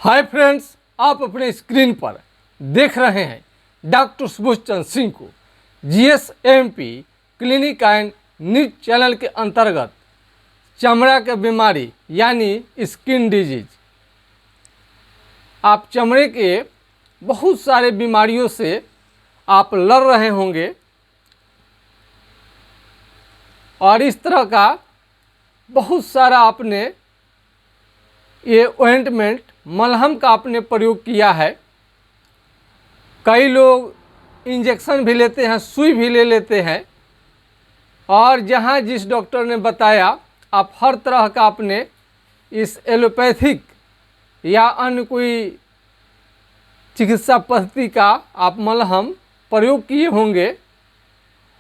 Hi friends, आप अपने screen पर देख रहे हैं डॉक्टर सुबोध चंद्र सिंह को GSMP clinic and news channel के अंतर्गत चमड़ा की बीमारी यानी स्किन डिजीज। आप चमड़े के बहुत सारे बीमारियों से आप लड़ रहे होंगे और इस तरह का बहुत सारा आपने ये ऑइंटमेंट मलहम का आपने प्रयोग किया है। कई लोग इंजेक्शन भी लेते हैं, सुई भी ले लेते हैं और जहाँ जिस डॉक्टर ने बताया आप हर तरह का आपने इस एलोपैथिक या अन्य कोई चिकित्सा पद्धति का आप मलहम प्रयोग किए होंगे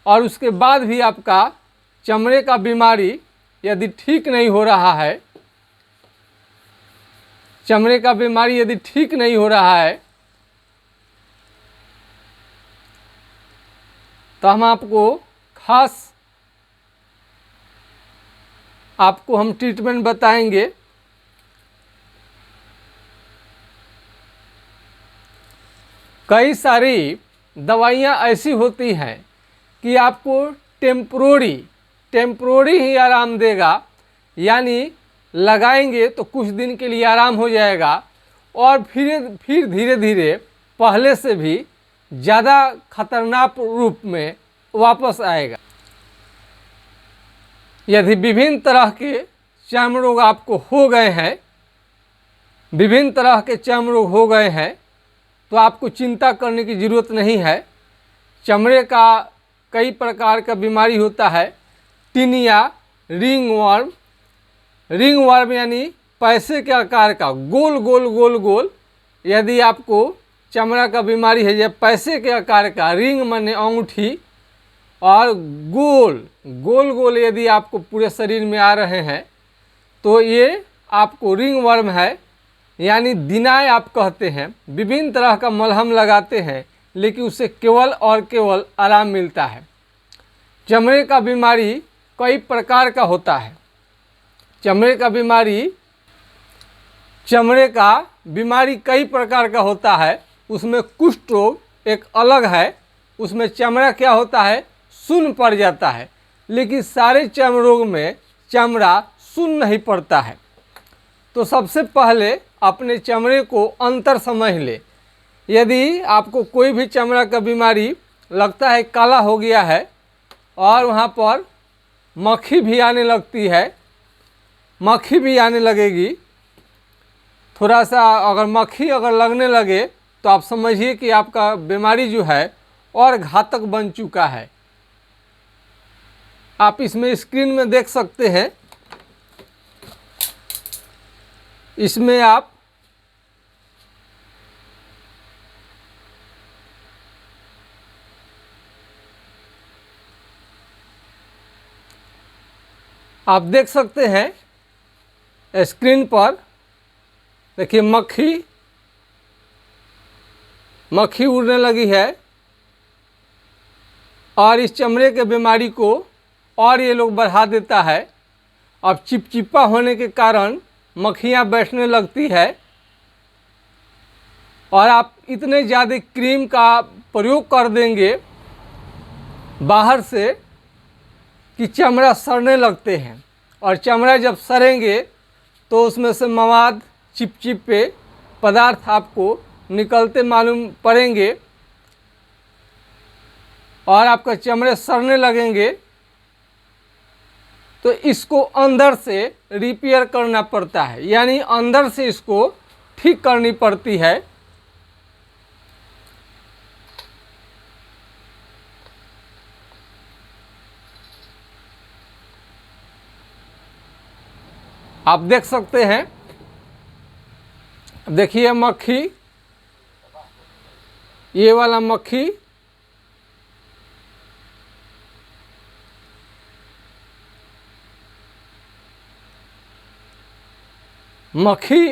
और उसके बाद भी आपका चमड़े का बीमारी यदि ठीक नहीं हो रहा है, चमड़े का बीमारी यदि ठीक नहीं हो रहा है तो हम आपको हम ट्रीटमेंट बताएंगे। कई सारी दवाइयाँ ऐसी होती हैं कि आपको टेम्पोररी ही आराम देगा, यानी लगाएंगे तो कुछ दिन के लिए आराम हो जाएगा और फिर धीरे धीरे पहले से भी ज़्यादा खतरनाक रूप में वापस आएगा। यदि विभिन्न तरह के चर्म रोग आपको हो गए हैं, विभिन्न तरह के चर्म रोग हो गए हैं तो आपको चिंता करने की ज़रूरत नहीं है। चमड़े का कई प्रकार का बीमारी होता है। टिनिया, रिंग वर्म यानी पैसे के आकार का गोल यदि आपको चमड़ा का बीमारी है या पैसे के आकार का, रिंग माने अंगूठी, और गोल यदि आपको पूरे शरीर में आ रहे हैं तो ये आपको रिंग वर्म है, यानी दिनाय आप कहते हैं। विभिन्न तरह का मलहम लगाते हैं लेकिन उससे केवल और केवल आराम मिलता है। चमड़े का बीमारी कई प्रकार का होता है। चमड़े का बीमारी कई प्रकार का होता है। उसमें कुष्ठ रोग एक अलग है, उसमें चमड़ा क्या होता है, सुन्न पड़ जाता है। लेकिन सारे चर्म रोग में चमड़ा सुन्न नहीं पड़ता है। तो सबसे पहले अपने चमड़े को अंतर समझ ले। यदि आपको कोई भी चमड़ा का बीमारी लगता है काला हो गया है और वहाँ पर मक्खी भी आने लगती है, मक्खी भी आने लगेगी, थोड़ा सा अगर मक्खी लगने लगे तो आप समझिए कि आपका बीमारी जो है और घातक बन चुका है। आप इसमें स्क्रीन में देख सकते हैं, इसमें आप देख सकते हैं स्क्रीन पर। देखिए मक्खी उड़ने लगी है और इस चमड़े के बीमारी को और ये लोग बढ़ा देता है। अब चिपचिपा होने के कारण मक्खियाँ बैठने लगती है और आप इतने ज़्यादा क्रीम का प्रयोग कर देंगे बाहर से कि चमड़ा सड़ने लगते हैं और चमड़ा जब सड़ेंगे तो उसमें से मवाद, चिपचिपे पदार्थ आपको निकलते मालूम पड़ेंगे और आपका चमड़े सड़ने लगेंगे। तो इसको अंदर से रिपेयर करना पड़ता है, यानी अंदर से इसको ठीक करनी पड़ती है। आप देख सकते हैं, देखिए मक्खी, ये वाला मक्खी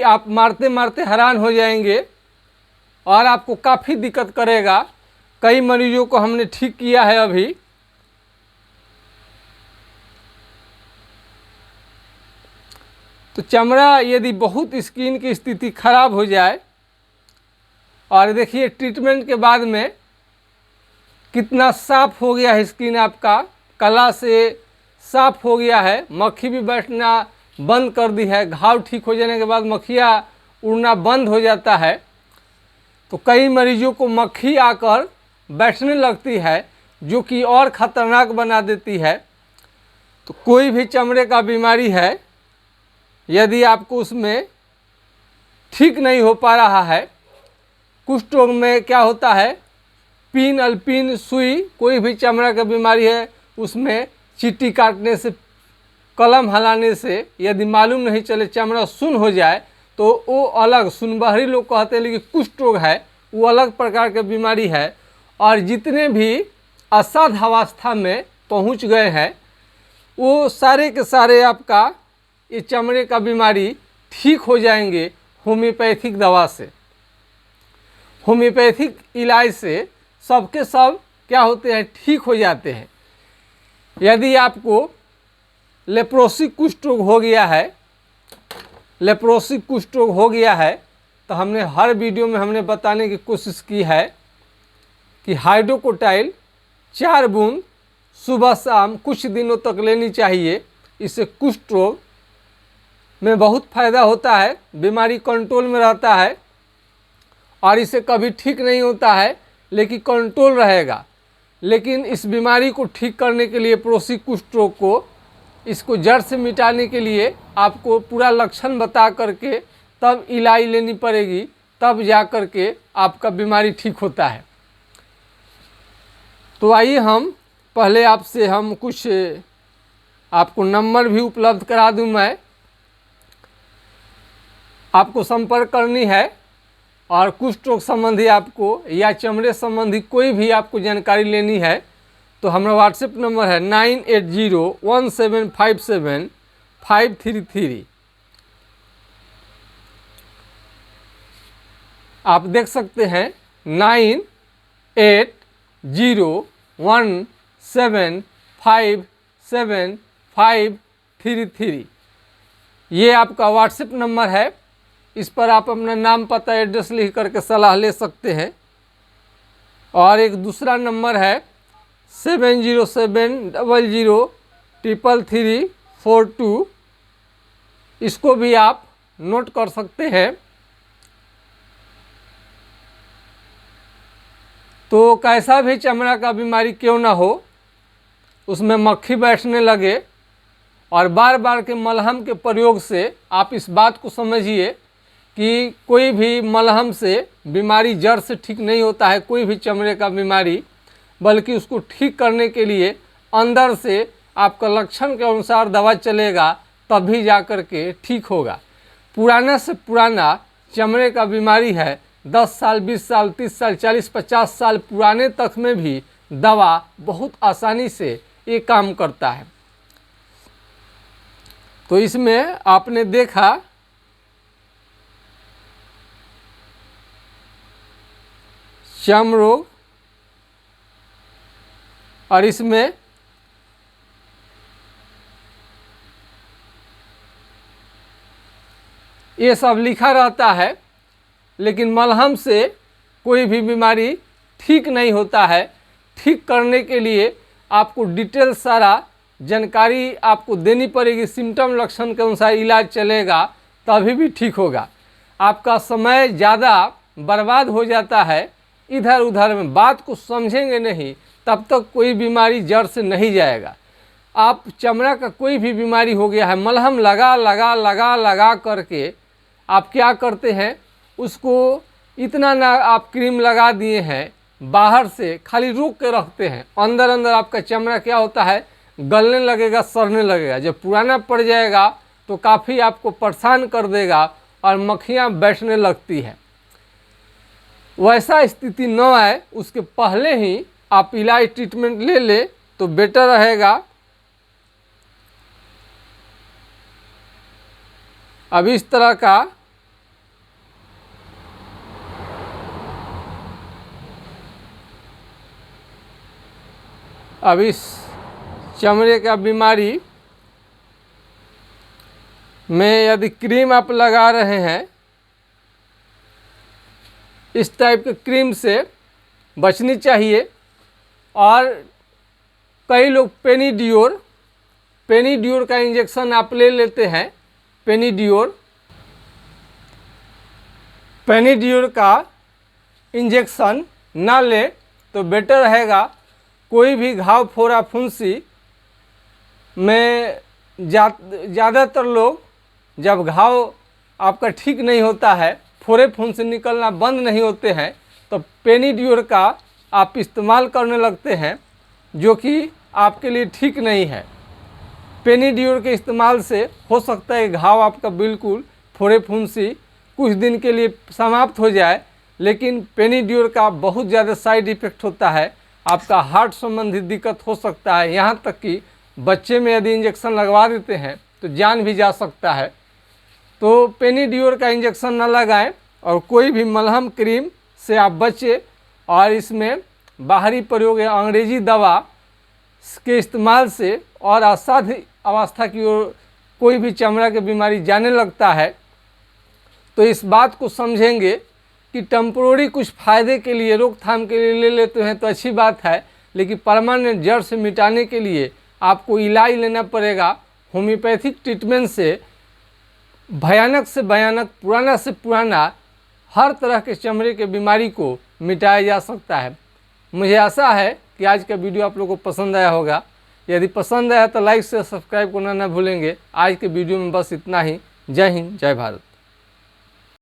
आप मारते मारते हैरान हो जाएंगे और आपको काफ़ी दिक्कत करेगा। कई मरीजों को हमने ठीक किया है अभी। तो चमड़ा यदि बहुत स्किन की स्थिति खराब हो जाए, और देखिए ट्रीटमेंट के बाद में कितना साफ हो गया है स्किन, आपका कला से साफ हो गया है, मक्खी भी बैठना बंद कर दी है। घाव ठीक हो जाने के बाद मक्खियाँ उड़ना बंद हो जाता है। तो कई मरीजों को मक्खी आकर बैठने लगती है, जो कि और ख़तरनाक बना देती है। तो कोई भी चमड़े का बीमारी है, यदि आपको उसमें ठीक नहीं हो पा रहा है, कुष्ठ रोग में क्या होता है, पिन अल्पिन सुई, कोई भी चमड़ा का बीमारी है उसमें चींटी काटने से, कलम हिलाने से यदि मालूम नहीं चले चमड़ा सुन्न हो जाए, तो वो अलग, सुनबहरी लोग कहते हैं, लेकिन कुष्ठ रोग है वो अलग प्रकार की बीमारी है। और जितने भी असाध अवस्था में पहुंच गए हैं, वो सारे के सारे आपका ये चमड़े का बीमारी ठीक हो जाएंगे होम्योपैथिक दवा से। होम्योपैथिक इलाज से सबके सब क्या होते हैं, ठीक हो जाते हैं। यदि आपको लेप्रोसी कुष्ठ रोग हो गया है, लेप्रोसी कुष्ठ रोग हो गया है, तो हमने हर वीडियो में हमने बताने की कोशिश की है कि हाइड्रोकोटाइल 4 बूंद सुबह शाम कुछ दिनों तक लेनी चाहिए। इससे कुष्ठ रोग में बहुत फ़ायदा होता है, बीमारी कंट्रोल में रहता है, और इसे कभी ठीक नहीं होता है लेकिन कंट्रोल रहेगा। लेकिन इस बीमारी को ठीक करने के लिए, लेप्रोसी कुष्ठ रोग को, इसको जड़ से मिटाने के लिए आपको पूरा लक्षण बता करके तब इलाज लेनी पड़ेगी, तब जा कर के आपका बीमारी ठीक होता है। तो आइए हम पहले आपसे हम कुछ आपको नंबर भी उपलब्ध करा दूं, मैं आपको संपर्क करनी है, और कुष्ठ रोग संबंधी आपको या चमड़े संबंधी कोई भी आपको जानकारी लेनी है, तो हमारा व्हाट्सएप नंबर है 9801757533। आप देख सकते हैं 9801757533। ये आपका व्हाट्सएप नंबर है। इस पर आप अपना नाम पता एड्रेस लिख करके सलाह ले सकते हैं। और एक दूसरा नंबर है 7070333342, इसको भी आप नोट कर सकते हैं। तो कैसा भी चमड़ा का बीमारी क्यों ना हो, उसमें मक्खी बैठने लगे, और बार बार के मलहम के प्रयोग से आप इस बात को समझिए कि कोई भी मलहम से बीमारी जड़ से ठीक नहीं होता है, कोई भी चमड़े का बीमारी, बल्कि उसको ठीक करने के लिए अंदर से आपका लक्षण के अनुसार दवा चलेगा, तभी जा कर के ठीक होगा। पुराना से पुराना चमड़े का बीमारी है, 10 साल 20 साल 30 साल 40 50 साल पुराने तक में भी दवा बहुत आसानी से ये काम करता है। तो इसमें आपने देखा चर्म रोग, और इसमें ये सब लिखा रहता है, लेकिन मलहम से कोई भी बीमारी ठीक नहीं होता है। ठीक करने के लिए आपको डिटेल सारा जानकारी आपको देनी पड़ेगी, सिम्टम लक्षण के अनुसार इलाज चलेगा, तभी भी ठीक होगा। आपका समय ज़्यादा बर्बाद हो जाता है इधर उधर में, बात को समझेंगे नहीं, तब तक कोई बीमारी जड़ से नहीं जाएगा। आप चमड़ा का कोई भी बीमारी हो गया है, मलहम लगा लगा लगा लगा करके आप क्या करते हैं, उसको इतना ना आप क्रीम लगा दिए हैं, बाहर से खाली रोक के रखते हैं, अंदर अंदर आपका चमड़ा क्या होता है, गलने लगेगा, सड़ने लगेगा। जब पुराना पड़ जाएगा तो काफ़ी आपको परेशान कर देगा और मक्खियाँ बैठने लगती है। वैसा स्थिति न आए, उसके पहले ही आप इलाज ट्रीटमेंट ले ले तो बेटर रहेगा। अब इस तरह का अब इस चमड़े का बीमारी में यदि क्रीम आप लगा रहे हैं, इस टाइप के क्रीम से बचनी चाहिए। और कई लोग पेनिड्योर का इंजेक्शन आप ले लेते हैं। पेनिड्योर का इंजेक्शन ना ले तो बेटर रहेगा। कोई भी घाव फोड़ा फुंसी में ज़्यादातर लोग जब घाव आपका ठीक नहीं होता है, फोड़े फुंसी निकलना बंद नहीं होते हैं, तो पेनिड्योर का आप इस्तेमाल करने लगते हैं, जो कि आपके लिए ठीक नहीं है। पेनिड्योर के इस्तेमाल से हो सकता है घाव आपका बिल्कुल फोड़े फुंसी कुछ दिन के लिए समाप्त हो जाए, लेकिन पेनिड्योर का बहुत ज़्यादा साइड इफ़ेक्ट होता है। आपका हार्ट संबंधी दिक्कत हो सकता है, यहाँ तक कि बच्चे में यदि इंजेक्शन लगवा देते हैं तो जान भी जा सकता है। तो पेनिड्योर का इंजेक्शन ना लगाएं और कोई भी मलहम क्रीम से आप बचें। और इसमें बाहरी प्रयोग या अंग्रेजी दवा के इस्तेमाल से और असाध्य अवस्था की ओर कोई भी चमड़ा की बीमारी जाने लगता है, तो इस बात को समझेंगे कि टेम्पोररी कुछ फ़ायदे के लिए, रोकथाम के लिए ले लेते हैं तो अच्छी बात है, लेकिन परमानेंट जड़ से मिटाने के लिए आपको इलाज लेना पड़ेगा। होम्योपैथिक ट्रीटमेंट से भयानक से भयानक, पुराना से पुराना हर तरह के चमड़े के बीमारी को मिटाया जा सकता है। मुझे आशा है कि आज का वीडियो आप लोगों को पसंद आया होगा। यदि पसंद आया तो लाइक से सब्सक्राइब करना ना भूलेंगे। आज के वीडियो में बस इतना ही। जय हिंद, जय भारत।